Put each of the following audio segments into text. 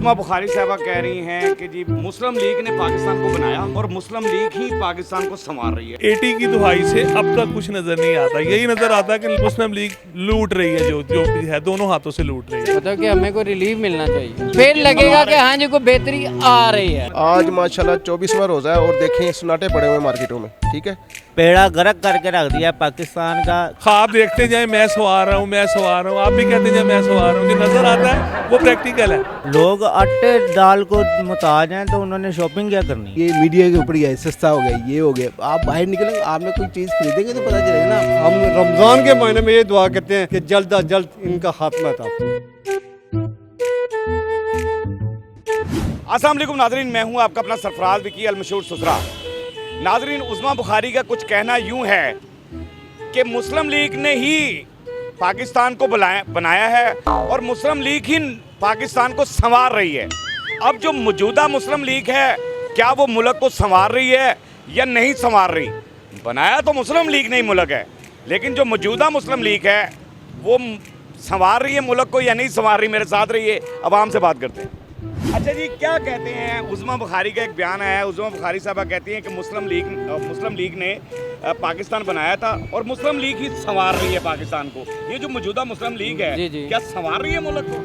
उस्मा बुखारी साहबा कह रही हैं कि जी मुस्लिम लीग ने पाकिस्तान को बनाया और मुस्लिम लीग ही पाकिस्तान को संवार रही है। 80 की दुहाई से अब तक कुछ नजर नहीं आता। यही नजर आता है कि मुस्लिम लीग लूट रही है, जो भी है दोनों हाथों से लूट रही है। मतलब कि हमें को रिलीफ मिलना चाहिए, फिर लगेगा कि हाँ जी कोई बेहतरी आ रही है। आज माशाल्लाह 24वां रोज़ा है और देखें सन्नाटे पड़े हुए मार्केटों में, ठीक है। पेड़ा गर्क करके रख दिया पाकिस्तान का। ख्वाब देखते जाए मैं सवार रहा हूँ, मैं सवार रहा हूँ, आप भी कहते जाए मैं सवार रहा हूँ। जो नजर आता है वो प्रैक्टिकल है। लोग आटे दाल को मुताज हैं तो उन्होंने शॉपिंग क्या करनी। ये मीडिया के ऊपर ही है, सस्ता हो गया, ये हो गया। आप बाहर निकलेंगे, आप में कोई चीज़ खरीदेंगे तो पता चलेगा ना। हम रमज़ान के महीने में ये दुआ करते हैं कि जल्द अज जल्द इनका खात्मा था। अस्सलाम वालेकुम नाजरीन, मैं हूं आपका अपना सरफराज विकी अल मशहूर सुसरा। नाजरीन, उस्मा बुखारी का कुछ कहना यूं है कि मुस्लिम लीग ने ही पाकिस्तान को बनाया है और मुस्लिम लीग ही पाकिस्तान को संवार रही है। अब जो मौजूदा मुस्लिम लीग है, क्या वो मुल्क को संवार रही है या नहीं संवार रही? बनाया तो मुस्लिम लीग ने ही मुल्क है, लेकिन जो मौजूदा मुस्लिम लीग है वो संवार रही है मुल्क को या नहीं संवार रही? मेरे साथ रहिए, अवाम से बात करते हैं। अच्छा जी, क्या कहते हैं? उस्मा बुखारी का एक बयान है। उस्मा बुखारी साहबा कहती हैं कि मुस्लिम लीग ने पाकिस्तान बनाया था और मुस्लिम लीग ही संवार रही है पाकिस्तान को। ये जो मौजूदा मुस्लिम लीग है, जी। क्या संवार रही है मुल्क को?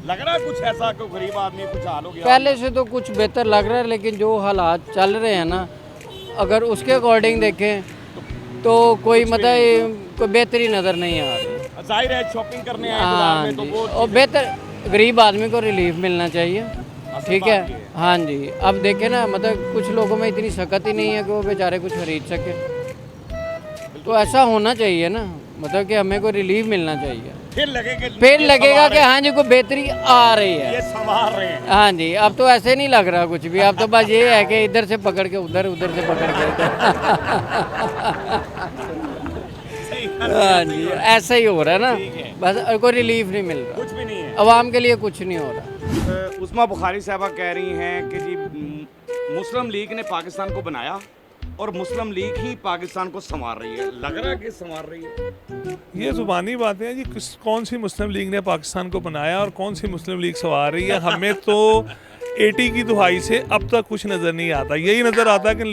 लग रहा है कुछ ऐसा कि गरीब आदमी कुछ हाल हो गया? पहले से तो कुछ बेहतर लग रहा है, लेकिन जो हालात चल रहे हैं ना, अगर उसके अकॉर्डिंग देखें तो कोई मतलब कोई बेहतरी नज़र नहीं आ रही। जाहिर है शॉपिंग करने आए हाँ बाजार में, तो जी, वो और बेहतर गरीब आदमी को रिलीफ मिलना चाहिए, ठीक है। हाँ जी, अब देखें ना, मतलब कुछ लोगों में इतनी सकत ही नहीं है कि वो बेचारे कुछ खरीद सके। तो ऐसा होना चाहिए ना, मतलब कि हमें को रिलीफ मिलना चाहिए, फिर लगेगा कि हाँ जी कोई बेहतरी आ रही है। ये संवार रहे हैं। हाँ जी, अब तो ऐसे नहीं लग रहा कुछ भी। अब तो बस ये है कि इधर से पकड़ के उधर, उधर से पकड़ के हाँ जी, ऐसा ही हो रहा है ना। बस कोई रिलीफ नहीं मिल रहा, कुछ भी नहीं है अवाम के लिए, कुछ नहीं हो रहा। उस्मा बुखारी साहबा कह रही हैं कि जी मुस्लिम लीग ने पाकिस्तान को बनाया और मुस्लिम लीग ही पाकिस्तान को संवार रही है। लग रहा है कि संवार रही है। ये जुबानी बातें हैं जी। कौन सी मुस्लिम लीग ने पाकिस्तान को बनाया और कौन सी मुस्लिम लीग संवार रही है? हमें तो 80 की दुहाई से अब तक कुछ नजर नहीं आता। यही नजर आता है कि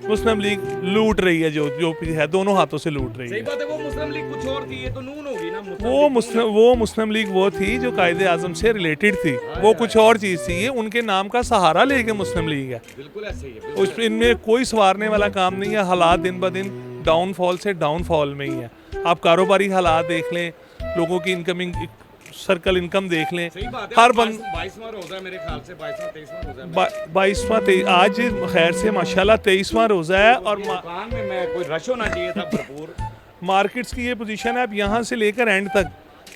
मुस्लिम लीग लूट रही है, जो भी है दोनों हाथों से लूट रही सही है। बात है, वो मुस्लिम लीग कुछ और थी, ये तो नून होगी ना। वो मुस्लिम लीग वो थी जो कायदे आजम से रिलेटेड थी, वो कुछ और चीज़ थी। ये उनके नाम का सहारा लेके मुस्लिम लीग है। बिल्कुल ऐसे ही है। उस इनमें कोई संवारने वाला काम नहीं है। हालात दिन ब दिन डाउनफॉल से डाउनफॉल में ही है। आप कारोबारी हालात देख लें, लोगों की इनकमिंग सर्कल इनकम देख लें। हर बंद 22वां रोजा है मेरे ख्याल से, 22वां 23वां रोजा है। 22वां आज खैर से माशाल्लाह 23वां रोज़ा है और दुकान में मैं कोई रश होना चाहिए था भरपूर। मार्केट्स की ये पोजीशन है। अब यहाँ से लेकर एंड तक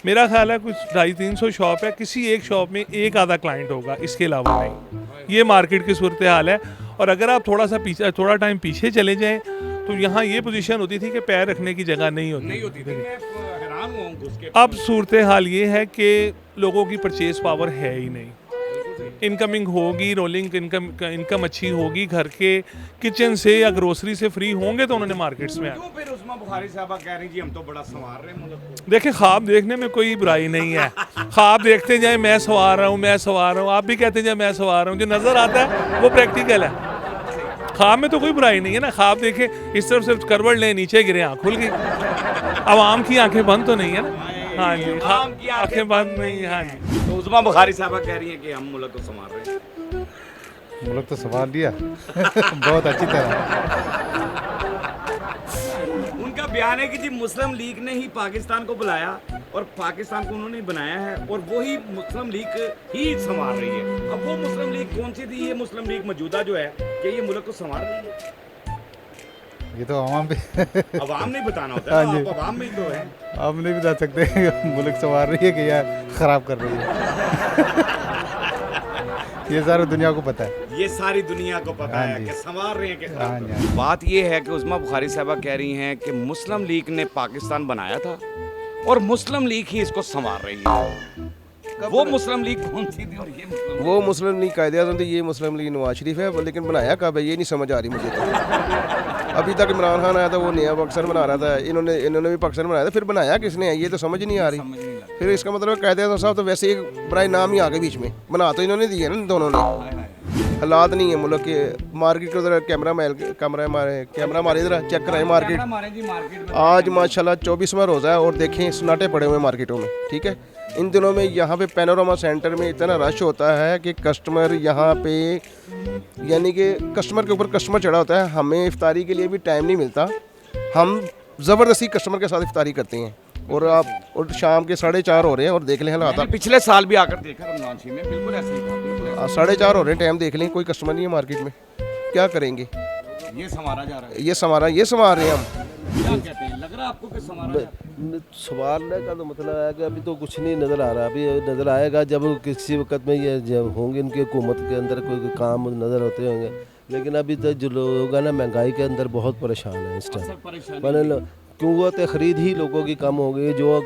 मेरा ख्याल है कुछ 250-300 शॉप है। किसी एक शॉप में एक आधा क्लाइंट होगा, इसके अलावा नहीं। ये मार्केट की सूरत हाल है। और अगर आप थोड़ा टाइम पीछे चले जाएं तो यहाँ ये पोजीशन होती थी कि पैर रखने की जगह नहीं होती थी। अब सूरत हाल ये है कि लोगों की परचेज पावर है ही नहीं। इनकमिंग होगी, रोलिंग इनकम अच्छी होगी, घर के किचन से या ग्रोसरी से फ्री होंगे तो उन्होंने मार्केट्स में क्यों फिर उस्मा बुखारी साहबा कह रही जी हम तो बड़ा संवार रहे हैं मुल्क को? देखिए, ख्वाब देखने में कोई बुराई नहीं है। ख्वाब देखते जाए मैं सवार रहा हूँ, मैं सवार रहा हूँ, आप भी कहते जाए मैं सवार रहा हूँ। जो नज़र आता है वो प्रैक्टिकल है। ख्वाब में तो कोई बुराई नहीं है ना। ख्वाब देखे इस तरफ से करवट ले, नीचे गिरे, आँख खुल गई। अवाम की आंखें बंद तो नहीं है ना। हाँ जी, आंखें बंद नहीं है। हाँ जी, तो उस्मा बुखारी साहबा कह रही है कि हम मुल्क को संवार रहे हैं। मुल्क तो संभाल लिया बहुत अच्छी तरह। उनका बयान है कि जी मुस्लिम लीग ने ही पाकिस्तान को बुलाया और पाकिस्तान को उन्होंने बनाया है और वही मुस्लिम लीग ही संवार रही है। अब वो मुस्लिम लीग कौन सी थी? ये मुस्लिम लीग मौजूदा जो है, कि ये मुल्क को संवार रही है? ये तो आवाम भी अवाम नहीं बताना होता है, आप अवाम में ही तो है। आप नहीं बता सकते मुल्क संवार रही है कि या ख़राब कर रही है। ये सारी दुनिया को पता है। ये सारी दुनिया को पता हाँ है जी। कि संवार रहे हैं कि हाँ खराब कर जी। रहे हैं। बात ये है कि उस्मा बुखारी साहबा कह रही हैं कि मुस्लिम लीग ने पाकिस्तान बनाया था और मुस्लिम लीग ही इसको संवार रही है। वो मुस्लिम लीग कौन सी थी और ये मुस्लिम वो मुस्लिम लीग कायदे आज़म थी, ये मुस्लिम लीग नवाज शरीफ है। लेकिन बनाया कब है ये नहीं समझ आ रही मुझे तो। अभी तक इमरान खान आया था, वो नया पाकिस्तान बना रहा था। इन्होंने भी पाकिस्तान बनाया था, फिर बनाया किसने है ये तो समझ नहीं आ रही। फिर इसका मतलब कायदे आज़म साहब तो वैसे एक बड़ा नाम ही आ गए बीच में, बना तो इन्होंने दिए ना दोनों ने। हालात नहीं है मुल्क के, मार्केट के उधर कैमरा मारे इधर चेक कराएं मार्केट। आज माशाल्लाह 24वां रोज़ा है और देखें सन्नाटे पड़े हुए मार्केटों में, ठीक है। इन दिनों में यहाँ पे पैनोरामा सेंटर में इतना रश होता है कि कस्टमर यहाँ पे, यानी कि कस्टमर के ऊपर कस्टमर चढ़ा होता है। हमें इफ्तारी के लिए भी टाइम नहीं मिलता, हम ज़बरदस्ती कस्टमर के साथ इफ्तारी करते हैं। और शाम के 4:30 हो रहे हैं और देख लें हालात। पिछले साल भी आकर देखा रमजान शरीफ में, बिल्कुल ऐसे ही था, बिल्कुल ऐसे 4:30 हो रहे हैं, टाइम देख लें, कोई कस्टमर नहीं है मार्केट में, क्या करेंगे। ही। ये संवारा जा रहा है, ये संवार रहे हैं हम। क्या कहते हैं, लग रहा है आपको कि संवारा जा रहा है? संवारने का तो मतलब है कि अभी तो कुछ नहीं नज़र आ रहा, अभी नज़र आएगा जब किसी वक्त में ये जब होंगे इनकी हुकूमत के अंदर कोई काम नज़र होते होंगे। लेकिन अभी तो जो लोग हैं ना महंगाई के अंदर बहुत परेशान है इस टाइम, मैंने क्यों वो तो ख़रीद ही लोगों की कम हो गई। जो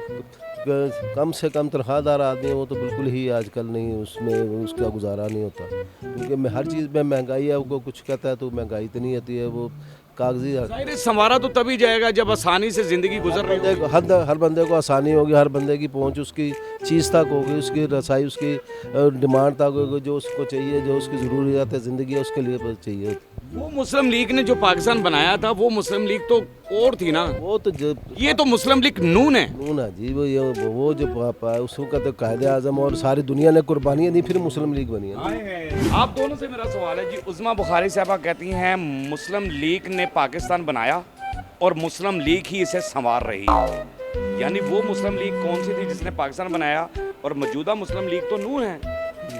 कम से कम तनख्वाहदार आदमी है वो तो बिल्कुल ही आजकल नहीं, उसमें उसका गुजारा नहीं होता, क्योंकि हर चीज़ में महंगाई है। वो कुछ कहता है तो महंगाई इतनी होती है, वो कागजी जाहिर है संवारा तो तभी जाएगा जब आसानी से ज़िंदगी गुजर रही है। हर बंदे को आसानी होगी, हर बंदे की पहुंच उसकी चीज़ तक होगी, उसकी रसाई उसकी डिमांड तक होगी, जो उसको चाहिए, जो उसकी ज़रूरियात है ज़िंदगी है उसके लिए चाहिए। वो मुस्लिम लीग ने जो पाकिस्तान बनाया था, वो मुस्लिम लीग तो और थी ना, वो तो ये तो मुस्लिम लीग नून है। नून है जी, वो जो उसको कहते कायदे आज़म और सारी दुनिया ने कुर्बानियाँ दी, फिर मुस्लिम लीग बनी है। आप दोनों से मेरा सवाल है जी, उज़्मा बुखारी साहबा कहती हैं मुस्लिम लीग ने पाकिस्तान बनाया और मुस्लिम लीग ही इसे संवार रही है। यानी वो मुस्लिम लीग कौन सी थी जिसने पाकिस्तान बनाया, और मौजूदा मुस्लिम लीग तो नून है,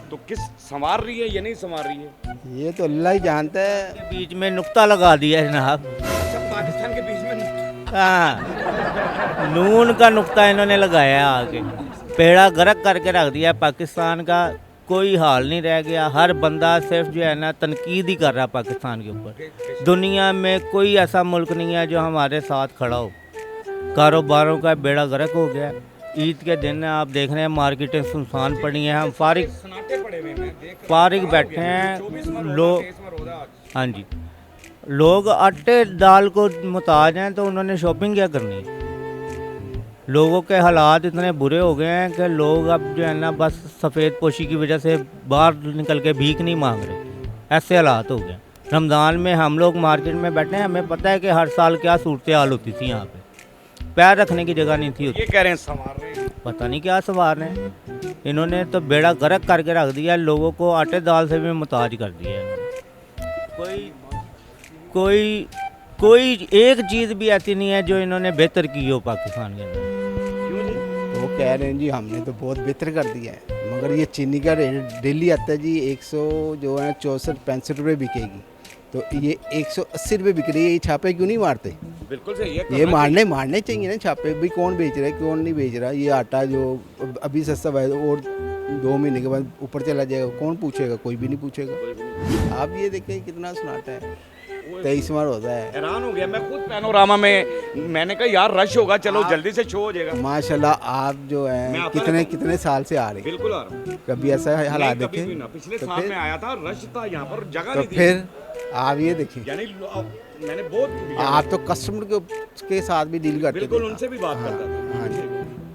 तो किस संवार रही है या नहीं संवार रही है? ये तो अल्लाह ही जानता है। बीच में नुक्ता लगा दिया है जनाब। अच्छा, पाकिस्तान के बीच में हाँ, नून का नुक्ता इन्होंने लगाया है आगे, पेड़ा गर्क करके रख दिया पाकिस्तान का। कोई हाल नहीं रह गया, हर बंदा सिर्फ जो है ना तनकीद ही कर रहा है पाकिस्तान के ऊपर। दुनिया में कोई ऐसा मुल्क नहीं है जो हमारे साथ खड़ा हो। कारोबारों का बेड़ा गर्क हो गया। ईद के दिन आप देख रहे हैं मार्केटें सुनसान पड़ी हैं, हम फारिग बैठे हैं लोग। हाँ जी, लोग आटे दाल को मुताज हैं, तो उन्होंने शॉपिंग क्या करनी है। लोगों के हालात इतने बुरे हो गए हैं कि लोग अब जो है ना बस सफ़ेद पोशी की वजह से बाहर निकल के भीख नहीं मांग रहे, ऐसे हालात हो गए। रमज़ान में हम लोग मार्केट में बैठे हैं, हमें पता है कि हर साल क्या सूरत हाल होती थी, यहाँ पे पैर रखने की जगह नहीं थी। ये कह रहे हैं संवार रहे हैं, पता नहीं क्या संवार रहे हैं। इन्होंने तो बेड़ा गर्क करके रख दिया, लोगों को आटे दाल से भी मुताज कर दिया है। कोई एक चीज़ भी ऐसी नहीं है जो इन्होंने बेहतर की हो पाकिस्तान के अंदर। वो कह रहे हैं जी हमने तो बहुत बेहतर कर दिया है, मगर ये चीनी का रेट डेली आता है जी 100 जो है 64-65 रुपये बिकेगी, तो ये 180 रुपये बिक रही है। ये छापे क्यों नहीं मारते? बिल्कुल सही है, ये मारने चाहिए ना छापे भी। कौन बेच रहा है कौन नहीं बेच रहा? ये आटा जो अभी सस्ता है और 2 महीने के बाद ऊपर चला जाएगा, कौन पूछेगा? कोई भी नहीं पूछेगा। आप ये देखें कितना सन्नाटा है, 23वां रोज़ा है। हैरान हो गया मैं खुद पैनोरामा में, मैंने कहा यार रश होगा, चलो जल्दी से शो हो जाएगा। माशाल्लाह आप जो है कितने साल से आ रहे हैं? बिल्कुल आ रहा हूं। कभी ऐसा हालात देखे? पिछले साल में आया था, रश था यहाँ पर, जगह तो नहीं थी। फिर आप ये देखिए, यानी मैंने बहुत, आप तो कस्टमर के साथ भी डील करते थे। बिल्कुल उनसे भी बात करता था। हाँ जी,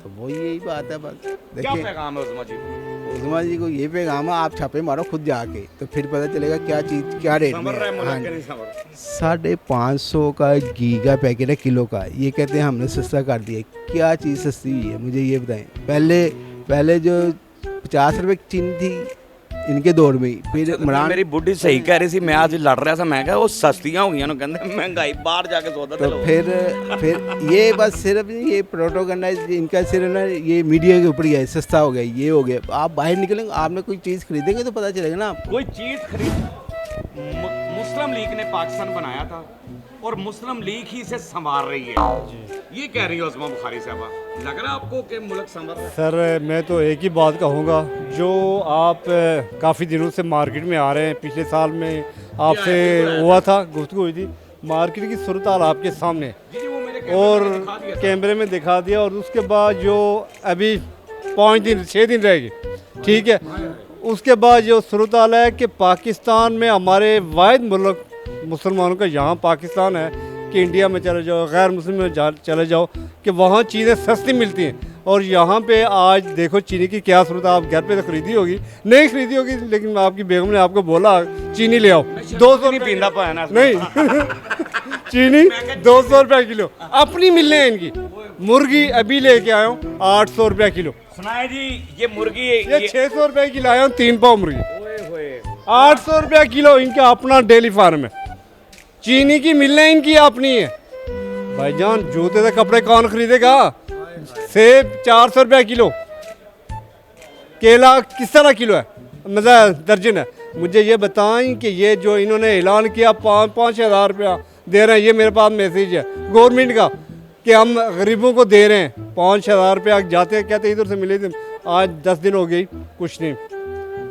तो वो यही बात है बस। क्या देखिए पैगाम है उज़्मा जी को? उज़्मा जी को ये पैगाम है, आप छापे मारो खुद जाके, तो फिर पता चलेगा क्या चीज़ क्या रेट में समझ रहा है है। मुल्क हाँ के जी, नहीं समझ रहा। 550 का घी का पैकेट है किलो का, ये कहते हैं हमने सस्ता कर दिया। क्या चीज़ सस्ती हुई है मुझे ये बताएं। पहले जो 50 रुपये की चीनी थी इनके दौर में, फिर इमरान मेरी बुढ़ी सही कह रही थी, मैं आज लड़ रहा था, मैं कहा वो सस्तियां हो गई ना, कहते महंगाई बाहर जाके सौदा तो फिर ये बस सिर्फ ये प्रोटोकॉल इनका सिर्फ ना ये मीडिया के ऊपर ही है, सस्ता हो गया ये हो गया। आप बाहर निकलेंगे, आपने कोई चीज़ खरीदेंगे तो पता चलेगा ना आपको। कोई चीज खरीद, मुस्लिम लीग ने पाकिस्तान बनाया था और मुस्लिम लीग ही इसे संवार रही है, ये कह रही है उज़्मा बुखारी साहबा। लग रहा है आपको कि मुल्क संवर रहा है? सर मैं तो एक ही बात कहूँगा, जो आप काफ़ी दिनों से मार्केट में आ रहे हैं, पिछले साल में आपसे हुआ था, गुफ्तगू हुई थी, मार्केट की सूरत हाल आपके सामने और कैमरे में दिखा दिया, और उसके बाद जो अभी 6 दिन रह गए, ठीक है, उसके बाद जो सूरत हाल है कि पाकिस्तान में हमारे वाहिद मुल्क मुसलमानों का यहाँ पाकिस्तान है कि इंडिया में चले जाओ, गैर मुस्लिम में चले जाओ, कि वहाँ चीज़ें सस्ती मिलती हैं, और यहाँ पे आज देखो चीनी की क्या सूरत, आप घर पे तो खरीदी होगी, नहीं खरीदी होगी, लेकिन आपकी बेगम ने आपको बोला चीनी ले आओ, 200 नहीं पींदा पाया ना नहीं चीनी 200 रुपये किलो अपनी मिलने हैं इनकी। मुर्गी अभी लेके आया हूँ 800 रुपये किलो। सुनाए जी, ये मुर्गी ये 600 रुपये की लाया हूँ 3 पाव मुर्गी, 800 रुपये किलो इनका अपना डेली फार्म है। चीनी की मिलने इनकी अपनी है। भाईजान जूते से कपड़े कौन खरीदेगा? सेब 400 रुपये किलो, केला किस तरह किलो है, मतलब दर्जन है। मुझे ये बताएं कि ये जो इन्होंने ऐलान किया 5-5 हज़ार रुपया दे रहे हैं, ये मेरे पास मैसेज है गवर्नमेंट का कि हम गरीबों को दे रहे हैं 5 हज़ार रुपया, जाते हैं कहते इधर से मिले थे, आज 10 दिन हो गई कुछ नहीं,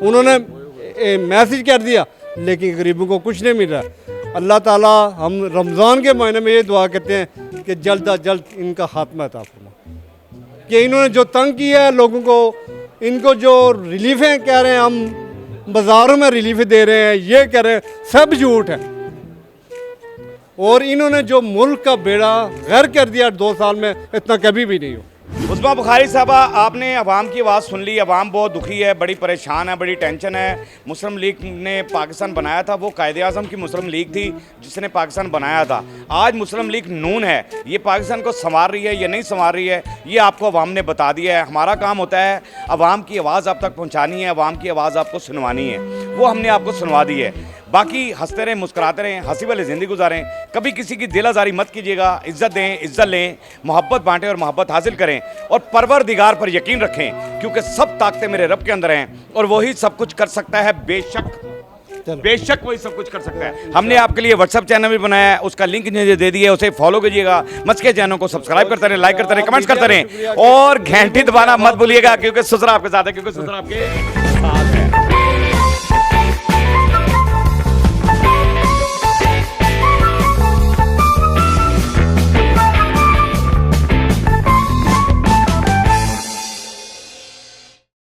उन्होंने मैसेज कर दिया लेकिन गरीबों को कुछ नहीं मिल रहा। अल्लाह ताला हम रमज़ान के महीने में ये दुआ करते हैं कि जल्द अज जल्द इनका खात्मा अता फरमा, कि इन्होंने जो तंग किया है लोगों को, इनको जो रिलीफें कह रहे हैं हम बाज़ारों में रिलीफ दे रहे हैं, ये कह रहे हैं, सब झूठ है। और इन्होंने जो मुल्क का बेड़ा गर्क कर दिया 2 साल में, इतना कभी भी नहीं हो। उस्मा बुखारी साहबा, आपने अवाम की आवाज़ सुन ली। अवाम बहुत दुखी है, बड़ी परेशान है, बड़ी टेंशन है। मुस्लिम लीग ने पाकिस्तान बनाया था, वो कायदे आज़म की मुस्लिम लीग थी जिसने पाकिस्तान बनाया था। आज मुस्लिम लीग नून है, ये पाकिस्तान को संवार रही है या नहीं संवार रही है, ये आपको अवाम ने बता दिया है। हमारा काम होता है अवाम की आवाज़ आप तक पहुँचानी है, अवाम की आवाज़ आपको सुनवानी है, वो हमने आपको सुनवा दी है। बाकी हंसते रहें, मुस्कुराते रहें, हंसी वाली ज़िंदगी गुजारें, कभी किसी की दिल आज़ारी मत कीजिएगा। इज़्ज़त दें, इज़्ज़त लें, मोहब्बत बांटें और मोहब्बत हासिल करें, और परवरदिगार पर यकीन रखें, क्योंकि सब ताकतें मेरे रब के अंदर हैं और वही सब कुछ कर सकता है। बेशक वही सब कुछ कर सकता है। हमने आपके लिए व्हाट्सअप चैनल भी बनाया है, उसका लिंक मुझे दे दिया है, उसे फॉलो कीजिएगा। मस्के चैनल को सब्सक्राइब करते रहें, लाइक करते रहें, कमेंट्स करते रहें और घंटी दबाना मत भूलिएगा, क्योंकि ससुरा आपके साथ है, क्योंकि ससुरा आपके साथ है।